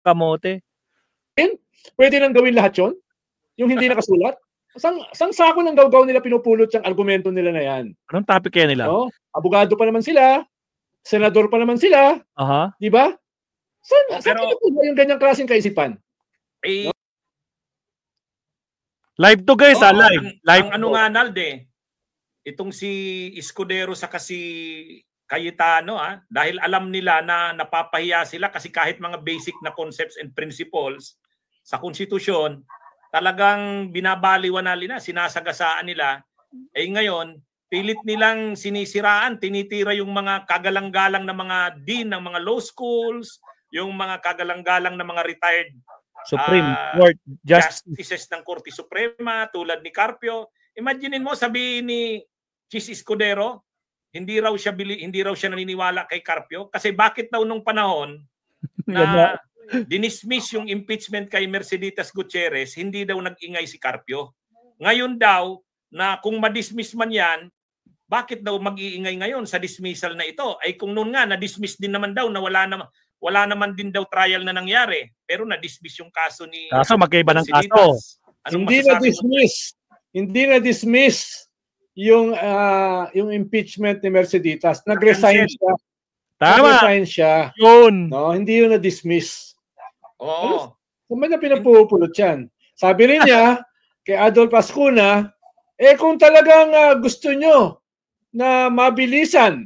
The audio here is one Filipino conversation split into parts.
kamote. Pwede nang gawin lahat yun? Yung hindi nakasulat? Sang sako ng gawgaw nila pinupulot yung argumento nila na yan? Anong topic kaya nila? No? Abogado pa naman sila, senador pa naman sila, di ba? Saan pinupulot yung ganyang klaseng kaisipan? No? Live to guys, live. Ang ano nga, Nalde, itong si Escudero sa kasi Cayetano, dahil alam nila na napapahiya sila kasi kahit mga basic na concepts and principles sa konstitusyon, talagang binabaliwan nila, sinasagasaan nila. Ngayon, pilit nilang sinisiraan, tinitira yung mga kagalang-galang na mga dean ng mga law schools, yung mga kagalang-galang na mga retired Supreme Court justices ng Korte Suprema tulad ni Carpio. Imaginin mo, sabihin ni Chis Escudero, hindi raw siya naniniwala kay Carpio kasi bakit daw nung panahon na dinismiss yung impeachment kay Merceditas Gutierrez, hindi daw nag-ingay si Carpio. Ngayon daw na kung madismiss man yan, bakit daw mag-iingay ngayon sa dismissal na ito? Ay kung noon nga na-dismiss din naman daw na wala naman din daw trial na nangyari, pero na-dismiss yung kaso ni magkaiba ng kaso. Hindi na-dismiss yung impeachment ni Merceditas. Nag-resign siya. Nag-resign siya. Yun. No, hindi yun na-dismiss. Oo. Kung na pinapupulot yan. Sabi rin niya kay Adolf Ascuna, kung talagang gusto nyo na mabilisan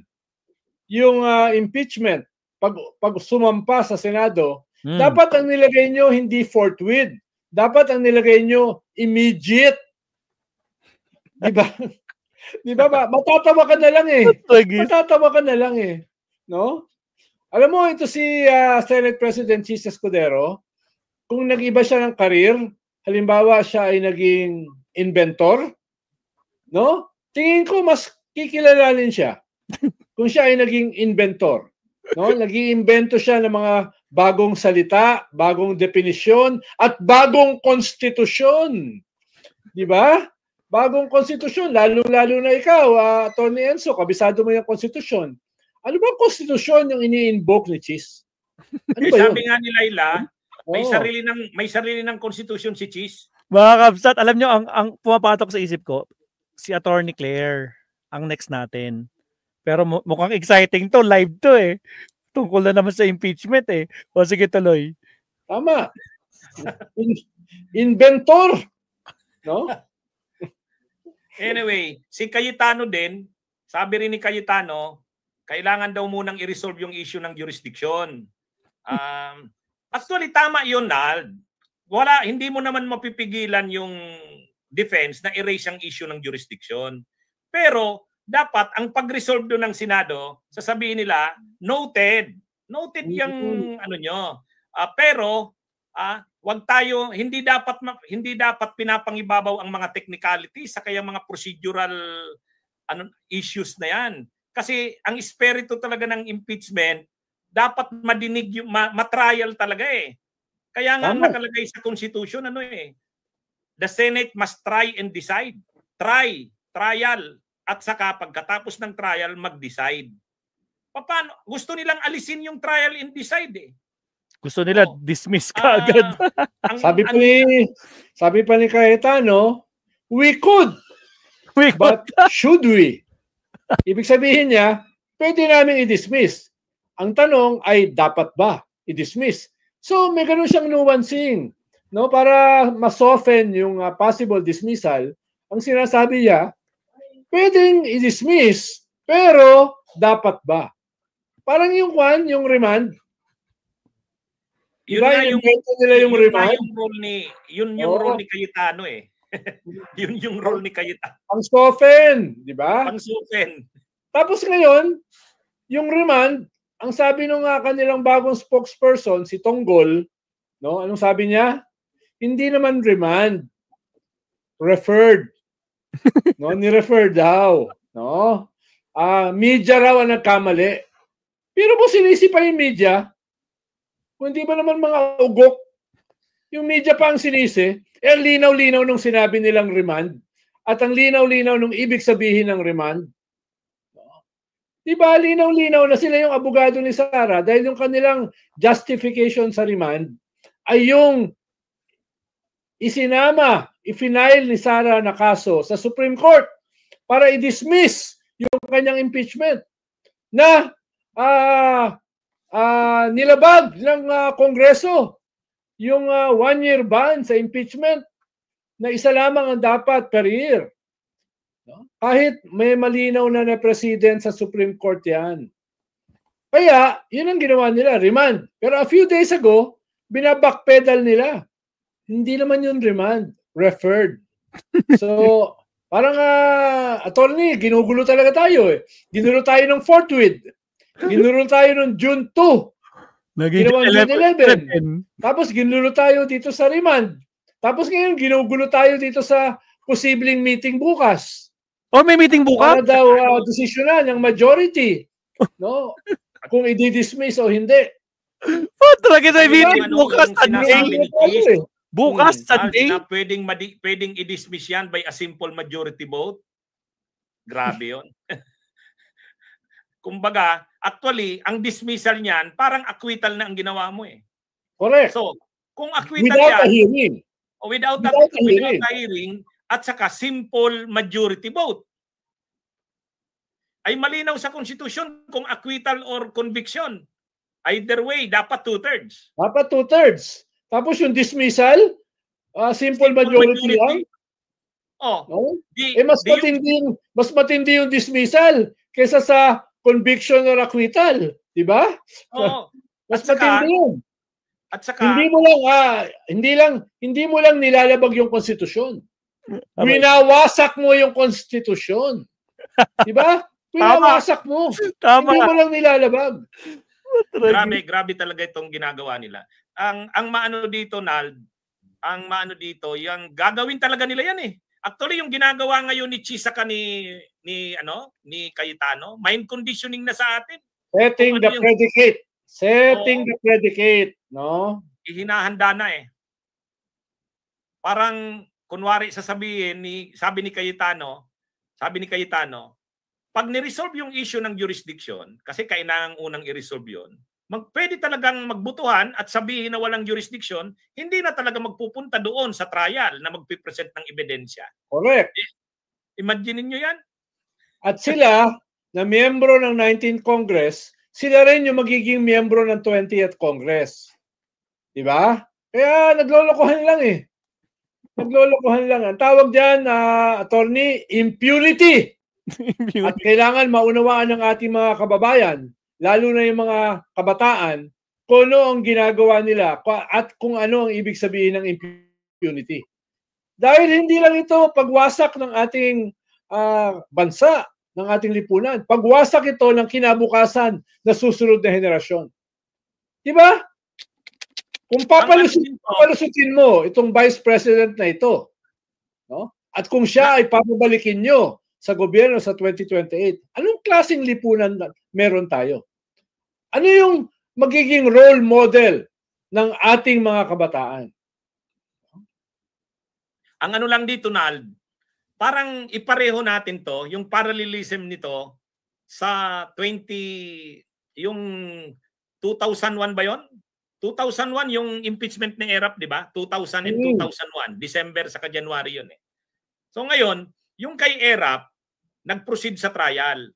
yung impeachment, pag sumampa sa Senado, dapat ang nilagay nyo hindi forthwith. Dapat ang nilagay nyo immediate. Diba? Diba ba? Matatawa ka na lang Matatawa ka na lang No? Alam mo, ito si Senate President Chis Escudero, kung nag-iba siya ng career, halimbawa siya ay naging inventor, no? Tingin ko mas kikilalanin siya kung siya ay naging inventor. No, nag-iimbento siya ng mga bagong salita, bagong definisyon at bagong konstitusyon. 'Di ba? Bagong konstitusyon, lalo-lalo na ikaw, Atty. Enzo, kabisado mo yung konstitusyon. Ano ba konstitusyon yung ini-invoke ni Chis? Ano ba sabi nga ni Laila, may sarili ng konstitusyon si Chis. Mga kabsat, alam nyo, ang pumapatok sa isip ko, si Atty. Claire, ang next natin. Pero mukhang exciting to, live to Tungkol na naman sa impeachment O sige, tuloy. Tama. Inventor. No? Anyway, si Cayetano din, sabi rin ni Cayetano, kailangan daw munang i-resolve yung issue ng jurisdiction. Actually, tama yun, Nald. Hindi mo naman mapipigilan yung defense na erase ang issue ng jurisdiction. Pero, dapat ang pag-resolve doon ng Senado, sasabihin nila, noted yung ano nyo. Pero wag tayo, hindi dapat pinapangibabaw ang mga technicalities sa kaya mga procedural issues na yan. Kasi ang espiritu talaga ng impeachment, dapat madinig yung matrial talaga Kaya nga nakalagay sa Constitution the Senate must try and decide. Trial. At saka pagkatapos ng trial, mag-decide. Paano? Gusto nilang alisin yung trial and decide Gusto nila dismiss ka agad. Sabi pa ni Cayetano, we could. But should we? Ibig sabihin niya, pwede namin i-dismiss. Ang tanong ay, dapat ba i-dismiss? So, may ganun siyang nuancing. No? Para ma-soften yung possible dismissal, ang sinasabi niya, pwedeng i-dismiss, pero dapat ba? Parang yung remand. Yun yung role ni Cayetano Yun yung role ni Cayetano. Ang soften, di ba? Ang soften. Tapos ngayon, yung remand, ang sabi nung kanilang bagong spokesperson, si Tonggol, no? Anong sabi niya? Hindi naman remand. Referred. No, ni-refer daw, no? Media raw ang nagkamali. Pero mo sinisi pa yung media? Kung hindi ba naman mga ugok? Yung media pa ang sinisi. Ang linaw-linaw nung sinabi nilang remand at ang linaw-linaw nung ibig sabihin ng remand. Diba linaw-linaw na sila yung abogado ni Sara dahil yung kanilang justification sa remand ay yung i-file ni Sara na kaso sa Supreme Court para i-dismiss yung kanyang impeachment na nilabag ng Kongreso yung 1-year ban sa impeachment na isa lamang ang dapat per year. No? Kahit may malinaw na President sa Supreme Court yan. Kaya, yun ang ginawa nila, remand. Pero a few days ago, binabackpedal nila. Hindi naman yun remand, referred. So, parang attorney, ginugulo talaga tayo eh. Ginulo tayo ng forthwith. Ginulo tayo ng June 2. Ginawang June 11. Tapos ginulo tayo dito sa remand. Tapos ngayon, ginugulo tayo dito sa posibleng meeting bukas. Oh, may meeting bukas? Para daw desisyonan ng majority. No? Kung i-dismiss o hindi. Oh, talaga tayo meeting bukas Sunday. Bukas Sunday. Na pwedeng i-dismiss yan by a simple majority vote. Grabe yun. Kumbaga, actually, ang dismissal niyan, parang acquittal na ang ginawa mo eh. Correct. So, kung acquittal without yan, a hearing. Without a hearing, at saka simple majority vote, ay malinaw sa konstitusyon kung acquittal or conviction. Either way, dapat 2/3. Dapat 2/3. Tapos yung dismissal, simple majority lang. Oh, no? Mas matindi yung dismissal kaysa sa conviction or acquittal, di ba? Oh, mas matindi yun. At saka hindi mo lang nilalabag yung konstitusyon. Winawasak mo yung konstitusyon. Di ba? Winawasak mo. Hindi mo lang nilalabag. Grabe talaga itong ginagawa nila. Ang maano dito, Nald, yung gagawin talaga nila yan eh. Actually, yung ginagawa ngayon ni Chisaka ni Cayetano, mind conditioning na sa atin. Setting the predicate. Setting the predicate, no? Ihinahanda na eh. Parang kunwari sabi ni Cayetano, pag ni-resolve yung issue ng jurisdiction, kasi kailangan unang i-resolve yun, pwede talagang magbutuhan at sabihin na walang jurisdiction, hindi na talaga magpupunta doon sa trial na magpipresent ng ebidensya. Correct. Imagine niyo yan. At sila, na miyembro ng 19th Congress, sila rin yung magiging miyembro ng 20th Congress. Diba? Kaya naglolokohan lang eh. Naglolokohan lang. Ang tawag dyan, attorney, impunity. At kailangan maunawaan ng ating mga kababayan, lalo na yung mga kabataan, kung ano ang ginagawa nila at kung ano ang ibig sabihin ng impunity. Dahil hindi lang ito pagwasak ng ating bansa, ng ating lipunan. Pagwasak ito ng kinabukasan na susunod na henerasyon. Diba? Kung papalusutin mo itong Vice President na ito, no? At kung siya ay papabalikin nyo sa gobyerno sa 2028, anong klaseng lipunan meron tayo? Ano yung magiging role model ng ating mga kabataan? Ang ano lang dito, Nald, parang ipareho natin to, yung parallelism nito sa yung 2001 ba yon? 2001 yung impeachment ni ERAP, di ba? 2000 and 2001, December sa January yun eh. So ngayon, yung kay ERAP, nag-proceed sa trial.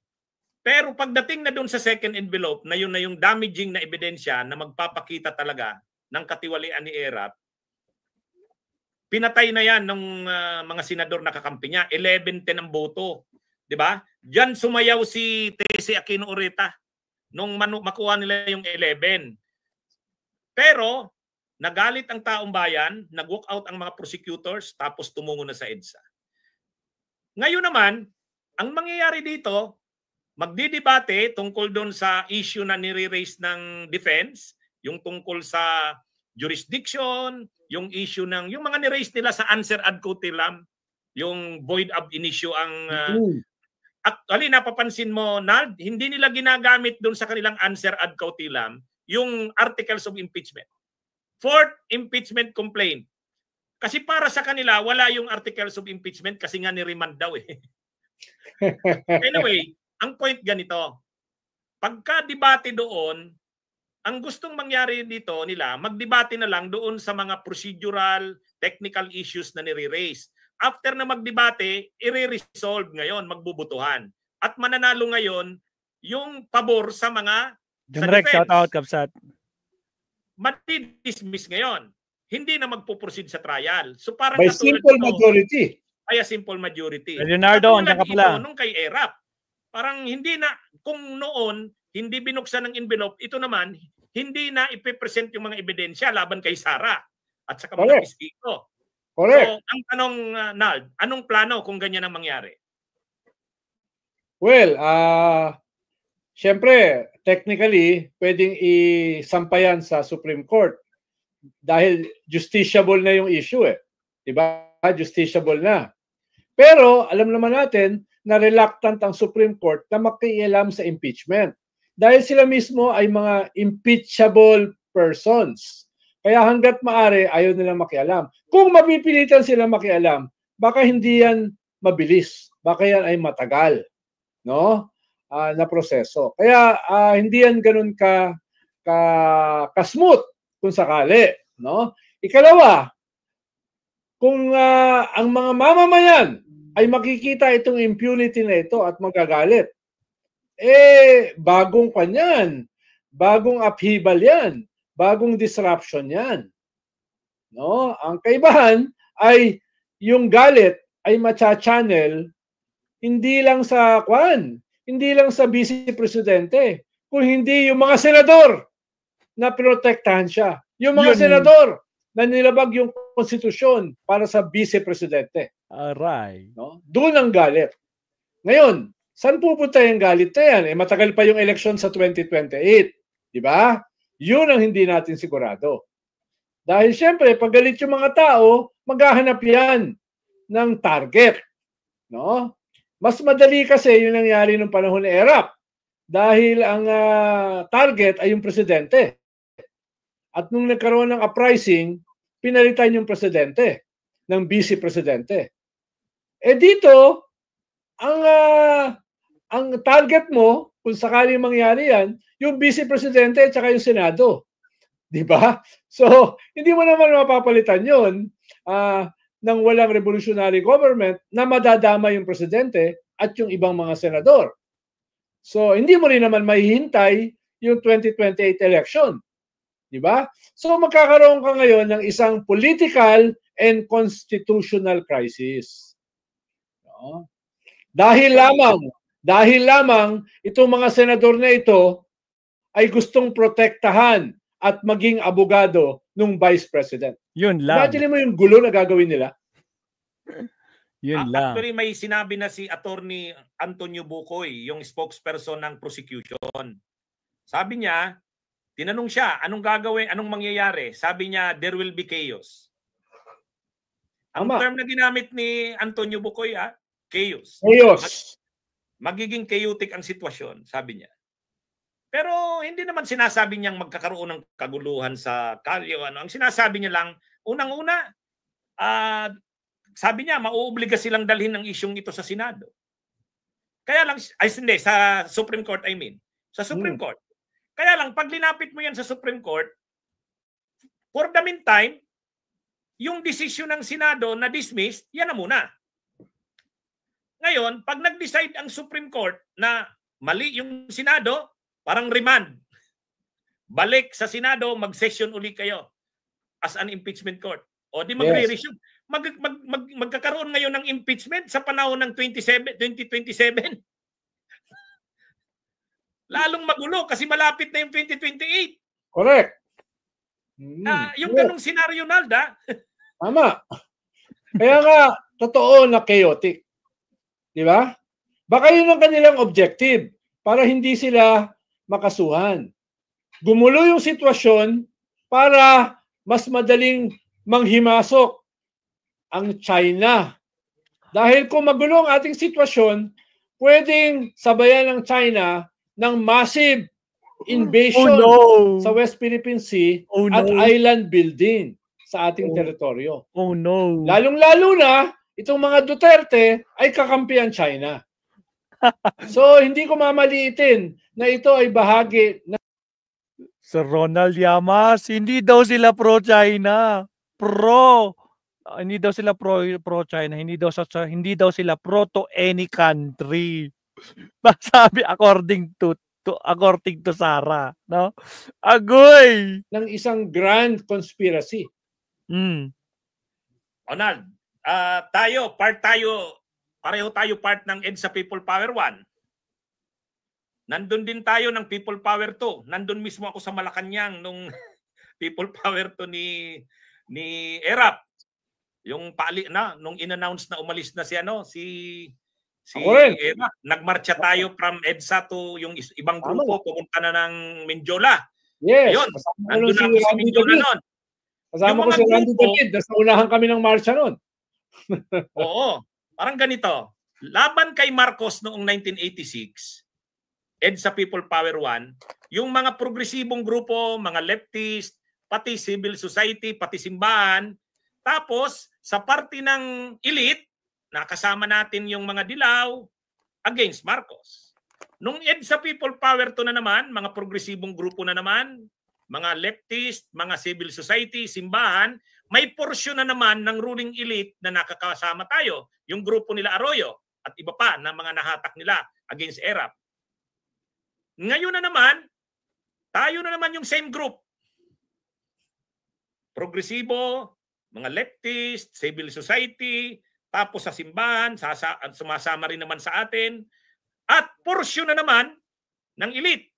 Pero pagdating na doon sa second envelope, na yun na yung damaging na ebidensya na magpapakita talaga ng katiwalian ni ERAP, pinatay na yan ng mga senador na kakampi niya. 11-10 ang boto. Diba? Diyan sumayaw si Tese Aquino Oreta nung makuha nila yung 11. Pero nagalit ang taong bayan, nag-walk out ang mga prosecutors, tapos tumungo na sa EDSA. Ngayon naman, ang mangyayari dito, magdidebate tungkol doon sa issue na nire-raise ng defense, yung tungkol sa jurisdiction, yung issue ng, yung mga niraise nila sa answer ad cautelam, yung void ab initio ang, actually napapansin mo, Nald, hindi nila ginagamit doon sa kanilang answer ad cautelam, yung articles of impeachment. Fourth impeachment complaint. Kasi para sa kanila, wala yung articles of impeachment kasi nga ni-remand daw eh. Anyway, ang point ganito, pagka-debate doon, ang gustong mangyari dito nila, magdebate na lang doon sa mga procedural, technical issues na nire-raise. After na magdebate, i-resolve ngayon, magbubutuhan. At mananalo ngayon yung pabor sa mga sa Direct, defense. shout out, Kapsat. Mati-dismiss ngayon. Hindi na magpuproceed sa trial. So parang By simple majority. Ay, simple majority. Leonardo, andyan ka pala. Nung kay ERAP. Parang hindi na, kung noon, hindi binuksan ng envelope, ito naman, hindi na ipipresent yung mga ebidensya laban kay Sara at saka mga testigo. Correct. So, ang tanong, Nald, anong plano kung ganyan ang mangyari? Well, syempre, technically, pwedeng isampayan sa Supreme Court dahil justiciable na yung issue eh. Diba? Justiciable na. Pero, alam naman natin na reluctant ang Supreme Court na makialam sa impeachment. Dahil sila mismo ay mga impeachable persons. Kaya hanggat maaari, ayaw nilang makialam. Kung mapipilitan sila makialam, baka hindi yan mabilis. Baka yan ay matagal. No? Na proseso. Kaya hindi yan ganun ka-smooth kung sakali. No? Ikalawa, kung ang mga mamamayan ay makikita itong impunity na ito at magagalit, bagong kanyan, bagong upheaval yan, bagong disruption yan. No? Ang kaibahan ay yung galit ay macha-channel hindi lang sa hindi lang sa vice presidente, kung hindi yung mga senador na protektahan siya. Yung mga senador na nilabag yung konstitusyon para sa vice presidente. Aray. No? Doon ang galit. Ngayon, saan pupunta yung galit na yan? Matagal pa yung election sa 2028. Di ba? Yun ang hindi natin sigurado. Dahil siyempre, pag galit yung mga tao, maghahanap yan ng target. No? Mas madali kasi yung nangyari nung panahon ni ERAP. Dahil ang target ay yung presidente. At nung nagkaroon ng uprising, pinalitan yung presidente ng vice-presidente. Dito, ang target mo, kung sakaling mangyari yan, yung vice-presidente at saka yung Senado. Di ba? So, hindi mo naman mapapalitan yun ng walang revolutionary government na madadama yung presidente at yung ibang mga senador. So, hindi mo rin naman mahihintay yung 2028 election. Di ba? So, magkakaroon ka ngayon ng isang political and constitutional crisis. No? Dahil lamang itong mga senador na ito ay gustong protektahan at maging abogado ng vice president. Yun lang. Imagine mo yung gulo na gagawin nila. Yun lang. Actually, may sinabi na si Attorney Antonio Bucoy, yung spokesperson ng prosecution. Sabi niya, tinanong siya, anong gagawin, anong mangyayari? Sabi niya, there will be chaos. Ang term na ginamit ni Antonio Bucoy, chaos. Chaos. Magiging chaotic ang sitwasyon, sabi niya. Pero hindi naman sinasabi niyang magkakaroon ng kaguluhan sa kalye. Ano. Ang sinasabi niya lang, unang-una, sabi niya, mauobliga silang dalhin ng isyong ito sa Senado. Kaya lang, hindi, sa Supreme Court, I mean. Sa Supreme Court. Kaya lang, pag linapit mo yan sa Supreme Court, for the meantime, yung desisyon ng Senado na dismissed, yan na muna. Ngayon, pag nag-decide ang Supreme Court na mali yung Senado, parang remand. Balik sa Senado, mag-session uli kayo as an impeachment court. O di magre-resume. Magkakaroon ngayon ng impeachment sa panahon ng 2027. Lalong magulo kasi malapit na yung 2028. Correct. Yung ganong senaryo, Nalda. Tama. Kaya nga, totoo na chaotic. Di ba? Baka yun ang kanilang objective para hindi sila makasuhan. Gumulo yung sitwasyon para mas madaling manghimasok ang China. Dahil kung magulo ang ating sitwasyon, pwedeng sabayan ng China ng massive invasion sa West Philippine Sea at island building sa ating teritoryo. Oh no. Lalong-lalo na, itong mga Duterte ay kakampi ang China. So, hindi ko mamaliitin na ito ay bahagi Sir Ronald Llamas, hindi daw sila pro-China. Hindi daw sila pro-China, hindi daw sila pro to any country. Sabi according to Sara, no? Agoy! Ng isang grand conspiracy. Ronald, pareho tayo part ng EDSA People Power 1. Nandun din tayo ng People Power 2. Nandun mismo ako sa Malacanang nung People Power 2 ni ERAP. Yung nung in-announce na umalis na si ERAP. Nagmarcha tayo from EDSA to yung ibang grupo, pumunta na ng Mindiola. Yes. Ayun, nandun na ako sa Mindiola noon. Kasama ko si Randy David, nasa unahan kami ng marcha noon. Oo, parang ganito. Laban kay Marcos noong 1986, EDSA People Power 1, yung mga progresibong grupo, mga leftist, pati civil society, pati simbahan, tapos sa party ng elite, nakasama natin yung mga dilaw against Marcos. Nung EDSA People Power 2 na naman, mga progresibong grupo na naman, mga leftist, mga civil society, simbahan, may porsyon na naman ng ruling elite na nakakasama tayo, yung grupo nila Arroyo at iba pa na mga nahatak nila against ERAP. Ngayon na naman, tayo na naman yung same group. Progresibo, mga leftist, civil society, tapos sa simbahan, sumasama rin naman sa atin, at porsyon na naman ng elite.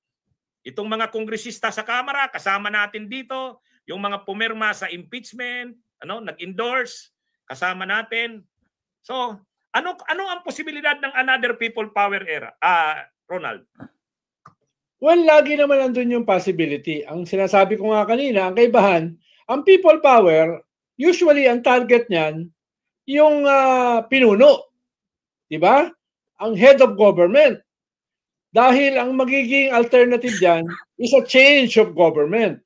Itong mga kongresista sa Kamara, kasama natin dito, yung mga pumirma sa impeachment, nag-endorse, kasama natin. So, ano ang posibilidad ng another people power era? Ronald? Well, lagi naman nandun yung possibility. Ang sinasabi ko nga kanina, ang kaibahan, ang people power, usually ang target niyan, yung pinuno. Diba? Ang head of government. Dahil ang magiging alternative diyan is a change of government.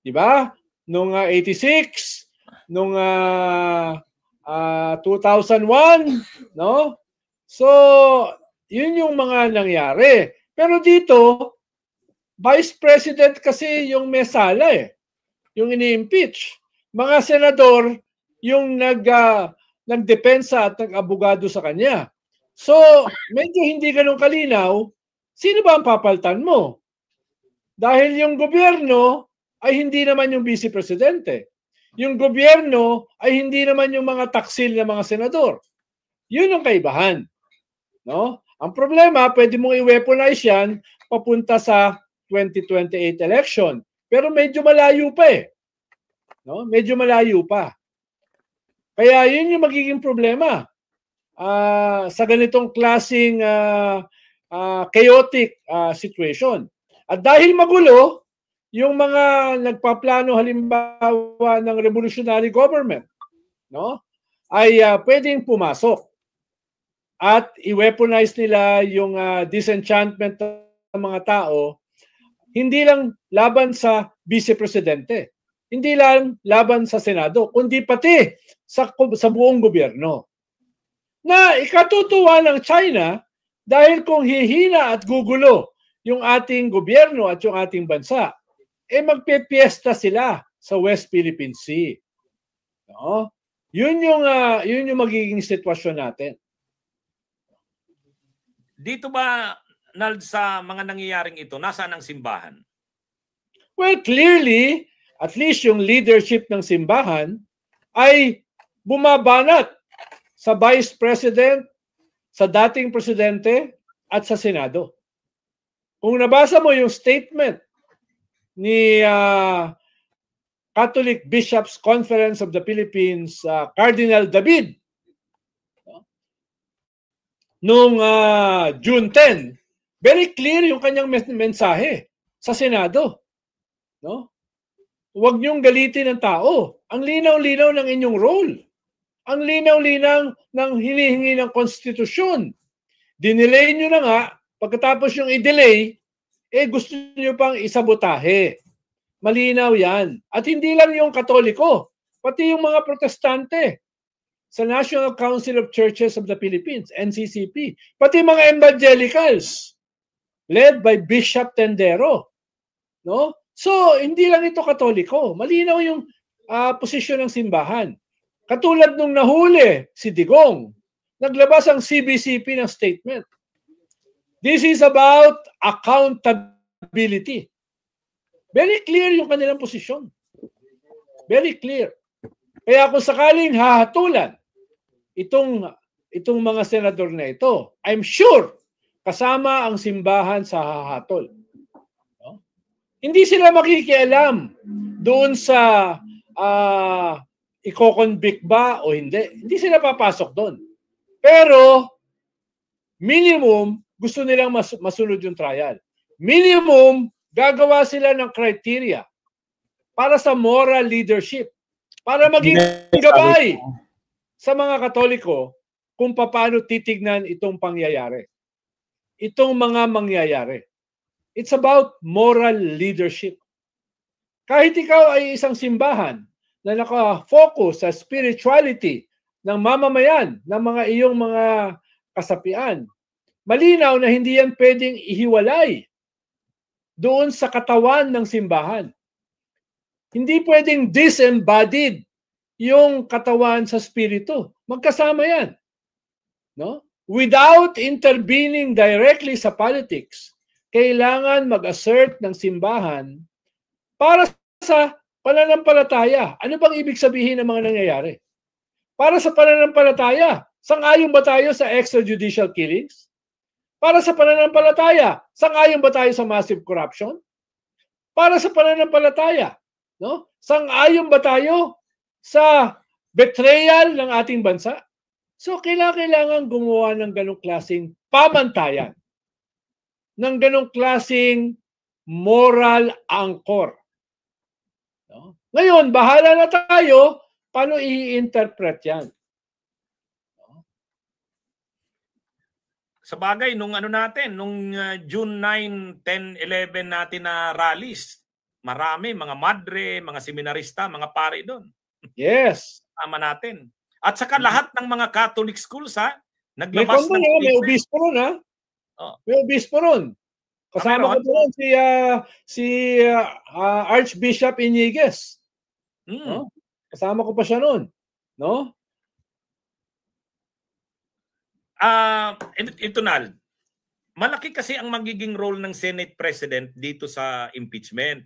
Diba? Nung 86, nung 2001, no? So, yun yung mga nangyari. Pero dito, Vice President kasi yung may sala yung ini-impeach. Mga senador yung nagdepensa at nag-abogado sa kanya. So, medyo hindi ganun kalinaw, sino ba ang papaltan mo? Dahil yung gobyerno ay hindi naman yung vice presidente. Yung gobyerno ay hindi naman yung mga taksil na mga senador. Yun ang kaibahan. No? Ang problema, pwede mong i-weaponize yan papunta sa 2028 election. Pero medyo malayo pa No? Medyo malayo pa. Kaya yun yung magiging problema sa ganitong klaseng chaotic situation. At dahil magulo, yung mga nagpaplano halimbawa ng revolutionary government, no, ay pwedeng pumasok at i-weaponize nila yung disenchantment ng mga tao, hindi lang laban sa vice-presidente, hindi lang laban sa Senado, kundi pati sa buong gobyerno. Na ikatutuwa ng China dahil kung hihina at gugulo yung ating gobyerno at yung ating bansa, magpipiesta sila sa West Philippine Sea. No? Yun yung magiging sitwasyon natin. Dito ba, Nald, sa mga nangyayaring ito, nasaan ang simbahan? Well, clearly, at least yung leadership ng simbahan ay bumabanat sa Vice President, sa dating Presidente, at sa Senado. Kung nabasa mo yung statement ni Catholic Bishops Conference of the Philippines, Cardinal David, noong June 10, very clear yung kanyang mensahe sa Senado. No? Huwag niyong galitin ang tao. Ang linaw-linaw ng inyong role. Ang linaw-linaw ng hinihingi ng konstitusyon. Dinelay niyo na nga, pagkatapos yung i-delay, gusto niyo pang isabotahe. Malinaw yan. At hindi lang yung Katoliko, pati yung mga Protestante sa National Council of Churches of the Philippines, NCCP, pati mga evangelicals led by Bishop Tendero, no? So, hindi lang ito Katoliko. Malinaw yung posisyon ng simbahan. Katulad nung nahuli si Digong, naglabas ang CBCP ng statement. This is about accountability. Very clear yung kanilang posisyon. Very clear. Kaya kung sakaling hahatulan itong mga senador na ito, I'm sure kasama ang simbahan sa hahatol. No? Hindi sila makikialam doon sa i-convict ba o hindi. Hindi sila papasok doon. Pero minimum gusto nilang masunod yung trial. Minimum gagawa sila ng criteria para sa moral leadership, para maging gabay sa mga Katoliko kung paano titignan itong pangyayari. Itong mga mangyayari. It's about moral leadership. Kahit ikaw ay isang simbahan na naka-focus sa spirituality ng mamamayan, ng mga iyong mga kasapian, malinaw na hindi yan pwedeng ihiwalay doon sa katawan ng simbahan. Hindi pwedeng disembodied yung katawan sa spirito. Magkasama yan. No? Without intervening directly sa politics, kailangan mag-assert ng simbahan para sa pananampalataya. Ano bang ibig sabihin ng mga nangyayari? Para sa pananampalataya, sang-ayon ba tayo sa extrajudicial killings? Para sa pananampalataya, sang-ayon ba tayo sa massive corruption? Para sa pananampalataya, no? Sang-ayon ba tayo sa betrayal ng ating bansa? So, kailangan gumawa ng ganong klaseng pamantayan, ng ganong klaseng moral anchor. No? Ngayon, bahala na tayo paano i-interpret yan. Sa bagay, nung June 9, 10, 11 natin na rallies, marami, mga madre, mga seminarista, mga pare doon. Yes. Tama natin. At saka lahat ng mga Catholic schools, naglabas ng... May obispo ron, ha? Oh. May obispo ron. Kasama ko doon si Archbishop Iñiguez. No? Kasama ko pa siya noon. No? Ito, Nal, malaki kasi ang magiging role ng Senate President dito sa impeachment.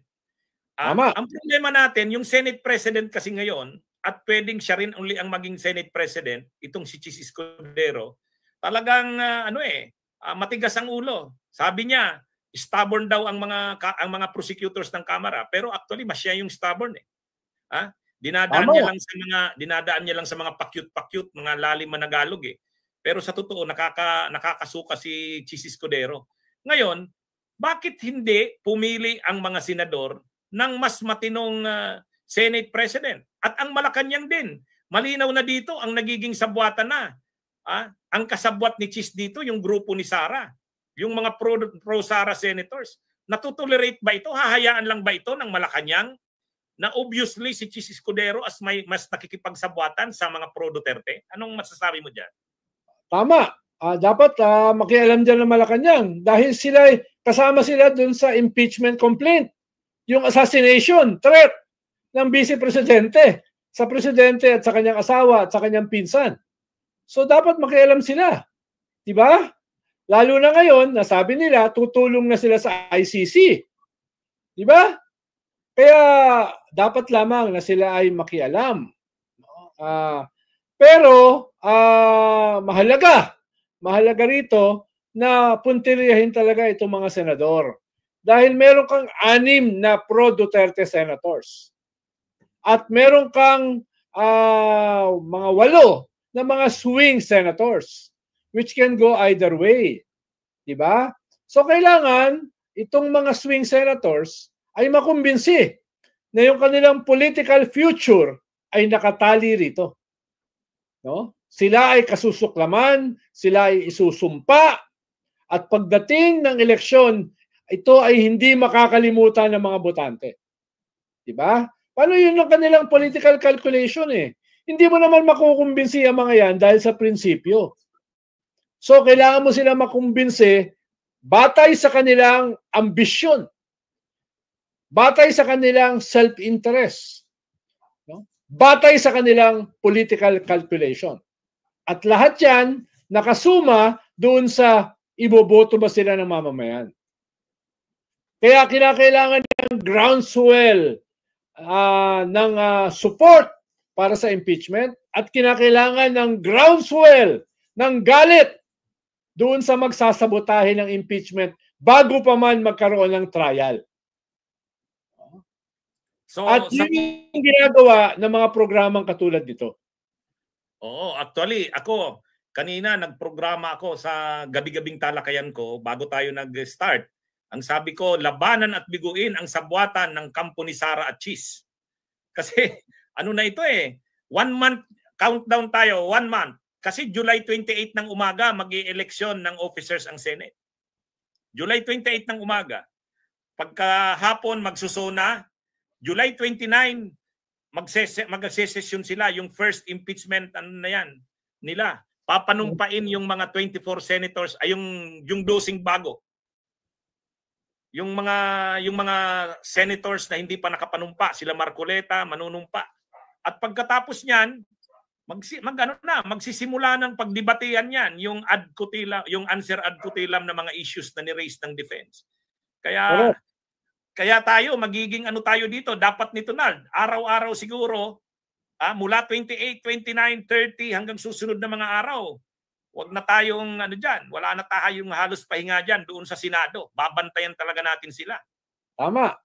Ang problema natin, yung Senate President kasi ngayon, at pwedeng siya rin uli ang maging Senate President, itong si Chis Escudero, talagang matigas ang ulo. Sabi niya, stubborn daw ang mga prosecutors ng Kamara, pero actually mas siya yung stubborn eh. Dinadaan niya lang sa mga pakyut-pakyut, mga lalim na Nagalog eh. Pero sa totoo nakakasuka si Chis Escudero. Ngayon, bakit hindi pumili ang mga senador ng mas matinong Senate President? At ang Malacanang din, malinaw na dito ang nagiging sabwatan na. Ang kasabwat ni Chis dito, yung grupo ni Sara, yung mga pro-Sara senators. Natutolerate ba ito? Hahayaan lang ba ito ng Malacanang na obviously si Chis Escudero as mas nakikipagsabwatan sa mga pro-Duterte? Anong masasabi mo dyan? Tama. Dapat makialam dyan ng Malacanang dahil kasama sila dun sa impeachment complaint. Yung assassination threat ng Vice Presidente sa Presidente at sa kanyang asawa at sa kanyang pinsan. So dapat makialam sila. Diba? Lalo na ngayon, nasabi nila, tutulong na sila sa ICC. Diba? Kaya dapat lamang na sila ay makialam. Pero mahalaga rito na puntiryahin talaga itong mga senador. Dahil meron kang 6 na pro-Duterte senators. At meron kang mga 8 na mga swing senators which can go either way. Diba? So kailangan itong mga swing senators ay makumbinsi na yung kanilang political future ay nakatali rito. No? Sila ay kasusuklaman, sila ay isusumpa, at pagdating ng eleksyon, ito ay hindi makakalimutan ng mga botante. Diba? Paano yun ang kanilang political calculation eh? Hindi mo naman makukumbinsi ang mga yan dahil sa prinsipyo. So, kailangan mo sila makumbinsi batay sa kanilang ambisyon. batay sa kanilang self-interest, no? Batay sa kanilang political calculation. At lahat yan nakasuma doon sa iboboto ba sila ng mamamayan. Kaya kinakailangan ng groundswell ng support para sa impeachment at kinakailangan ng groundswell ng galit doon sa magsasabotahe ng impeachment bago pa man magkaroon ng trial. At yun yung ginagawa ng mga programang katulad nito. Oo, actually, ako, kanina nagprograma ako sa gabi-gabing talakayan ko bago tayo nag-start. Ang sabi ko, labanan at biguin ang sabwatan ng kampo ni Sara at Cheese. Kasi ano na ito 1 month, countdown tayo, 1 month. Kasi July 28 ng umaga, mag-i-eleksyon ng officers ang Senate. July 28 ng umaga. Pagkahapon, magsusona. July 29, mag-session sila, yung first impeachment nila. Papanumpain yung mga 24 senators, ay yung dosing bago. Yung mga senators na hindi pa nakapanumpa, sila Marcoleta, manunumpa. At pagkatapos niyan, magsisimula ng pagdebatehan yan, yung answer ad cutilam na mga issues na ni-raise ng defense. Kaya tayo, magiging tayo dito, dapat nito na, araw-araw siguro, mula 28, 29, 30 hanggang susunod na mga araw. Huwag na tayong wala na tayong halos pahinga dyan doon sa Senado. Babantayan talaga natin sila. Tama.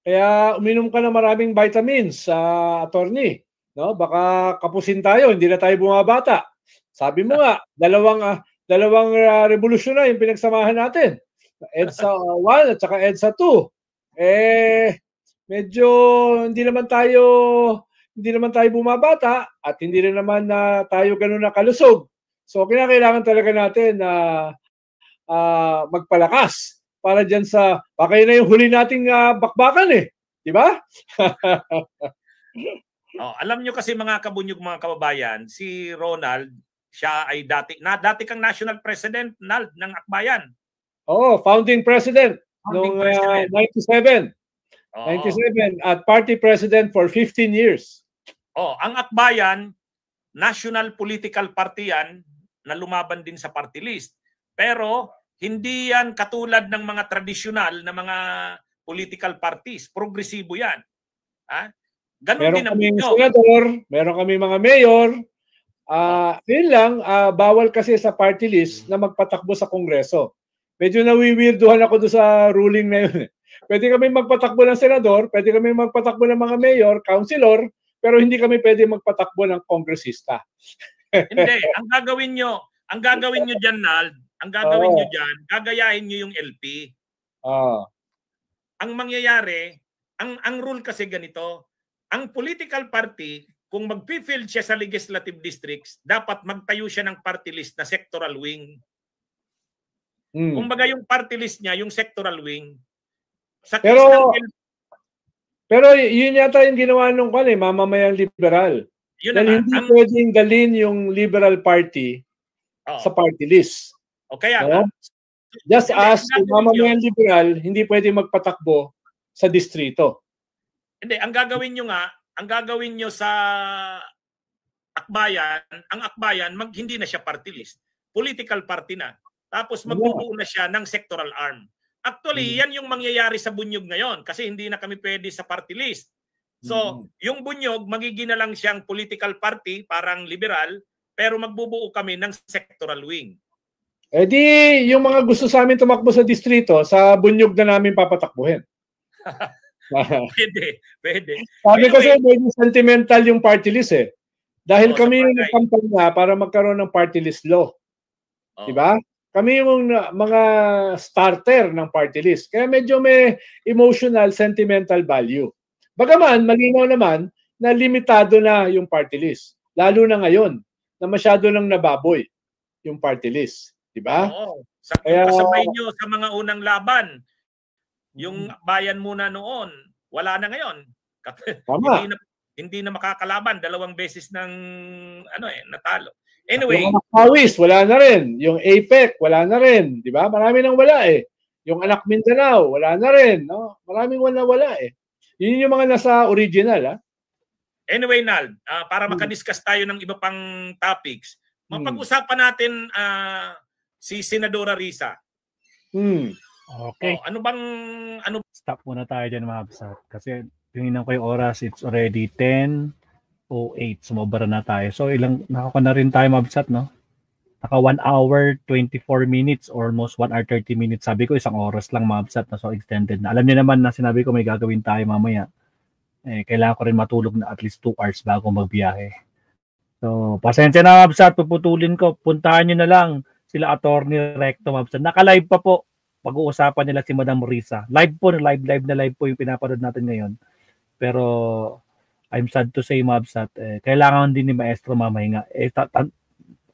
Kaya uminom ka ng maraming vitamins sa attorney. No? Baka kapusin tayo, hindi na tayo bumabata. Sabi mo nga, dalawang revolusyon na yung pinagsamahan natin. EDSA 1 at saka EDSA 2. Medyo hindi naman tayo bumabata at hindi rin naman tayo ganoon na kalusog. So kinakailangan talaga natin na magpalakas para diyan baka yun na yung huli nating bakbakan di ba? Alam nyo kasi mga kabunyog, mga kababayan, si Ronald, siya ay dati kang national president ng Akbayan. Founding president noong 97. 97 at party president for 15 years. Ang Akbayan, national political party yan na lumaban din sa party list. Pero hindi yan katulad ng mga tradisyonal na mga political parties. Progresibo yan. Ganon din ang bunyo. Senador, meron kami mga mayor. Yun lang, bawal kasi sa party list na magpatakbo sa Kongreso. Medyo nawiwirduhan ako doon sa ruling na yun. Pwede kami magpatakbo ng senador, pwede kami magpatakbo ng mga mayor, councilor, pero hindi kami pwede magpatakbo ng kongresista. Hindi, ang gagawin nyo dyan, Nald, gagayahin nyo yung LP. Ang mangyayari, ang rule kasi ganito, ang political party, kung mag-field siya sa legislative districts, dapat magtayo siya ng party list na sectoral wing. Kumbaga yung party list niya, yung sectoral wing. Pero yun yata yung ginawa nung mamamayang liberal. Dahil hindi pwedeng dalhin yung Liberal Party sa party list. Just as yung mamamayang liberal, hindi pwedeng magpatakbo sa distrito. Hindi, ang gagawin nyo sa Akbayan, ang Akbayan, hindi na siya party list. Political party na. Tapos magbubuo na siya ng sectoral arm. Actually, yan yung mangyayari sa Bunyog ngayon kasi hindi na kami pwede sa party list. So, yung Bunyog, magiging na lang siyang political party, parang liberal, pero magbubuo kami ng sectoral wing. Di, yung mga gusto sa amin tumakbo sa distrito, sa Bunyog na namin papatakbuhin. Pwede. Sabi kasi, medyo sentimental yung party list Dahil kami yung nagkampanya para magkaroon ng party list law. Diba? Kami yung mga starter ng party list. Kaya medyo may emotional, sentimental value. Bagaman, malinaw naman na limitado na yung party list. Lalo na ngayon, na masyado nang nababoy yung party list. Diba? Kaya kasabay nyo sa mga unang laban, yung bayan muna noon, wala na ngayon. Hindi na makakalaban. 2 beses ng natalo. Anyway, yung Pawis, wala na rin. Yung APEC, wala na rin. Di ba? Marami nang wala Yung Anak Mindanao, wala na rin. No? Maraming wala eh. Yun yung mga nasa original. Ha? Anyway, Nald, para makadiscuss tayo ng iba pang topics, mapag-usapan natin si Senadora Risa. Okay. Ano bang... Stop muna tayo dyan, Mabsat. Kasi tingnan ko yung oras, it's already 10:08. Sumobra na tayo. So nakaka na rin tayo, Mabsat, no? Naka 1 hour, 24 minutes, almost 1 hour, 30 minutes. Sabi ko, isang oras lang, Mabsat, na so extended na. Alam niyo naman na sinabi ko may gagawin tayo mamaya. Kailangan ko rin matulog na at least 2 hours bago magbiyahe. So, pasensya na, Mabsat, puputulin ko. Puntahan niyo na lang sila Attorney Recto, Mabsat. Naka-live pa po. Pag-uusapan nila si Madam Risa. Live po yung pinapanood natin ngayon. Pero, I'm sad to say, Mabsat, kailangan din ni Maestro mamahinga.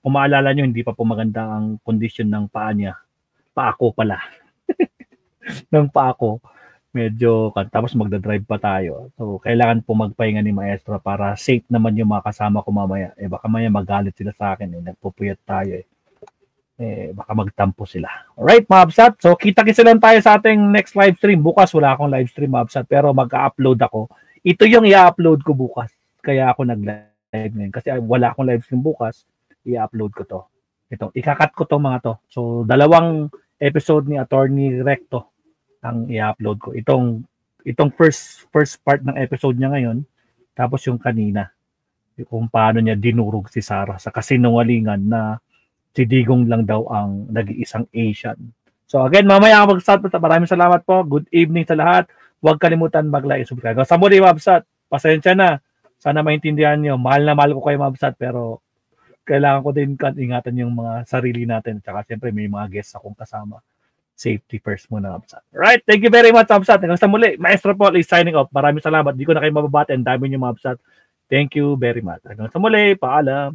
Kung maalala nyo, hindi pa po maganda ang condition ng paa niya. Paako pala. ng paako. Medyo, tapos magdadrive pa tayo. So, kailangan po magpahinga ni Maestro para safe naman yung mga kasama ko mamaya. Baka mamaya magalit sila sa akin. Nagpupuyat tayo. Baka magtampo sila. Alright, Mabsat. So, kita-kita lang tayo sa ating next live stream. Bukas, wala akong live stream, Mabsat. Pero mag-upload ako. Ito yung i-upload ko bukas. Kaya ako nag-live ngayon. Kasi wala akong live stream bukas. I-upload ko to. Ikakat ko to mga to. So, 2 episode ni Attorney Recto ang i-upload ko. Itong first part ng episode niya ngayon, tapos yung kanina, kung paano niya dinurog si Sarah sa kasinungalingan na si Digong lang daw ang nag-iisang Asian. So again, mamaya ako mag-start. Maraming salamat po. Good evening sa lahat. Huwag kalimutan mag-like, subscribe. Sa muli, Mabsat, pasensya na. Sana maintindihan niyo. Mahal na mahal ko kayo, Mabsat, pero kailangan ko din ingatan yung mga sarili natin. Tsaka siyempre may mga guests akong kasama. Safety first muna, Mabsat. Right, thank you very much, Mabsat. Hanggang sa muli, Maestro Paul is signing off. Maraming salamat. Di ko na kayo mababati. Ang dami niyo, Mabsat. Thank you very much. Hanggang sa muli, paalam.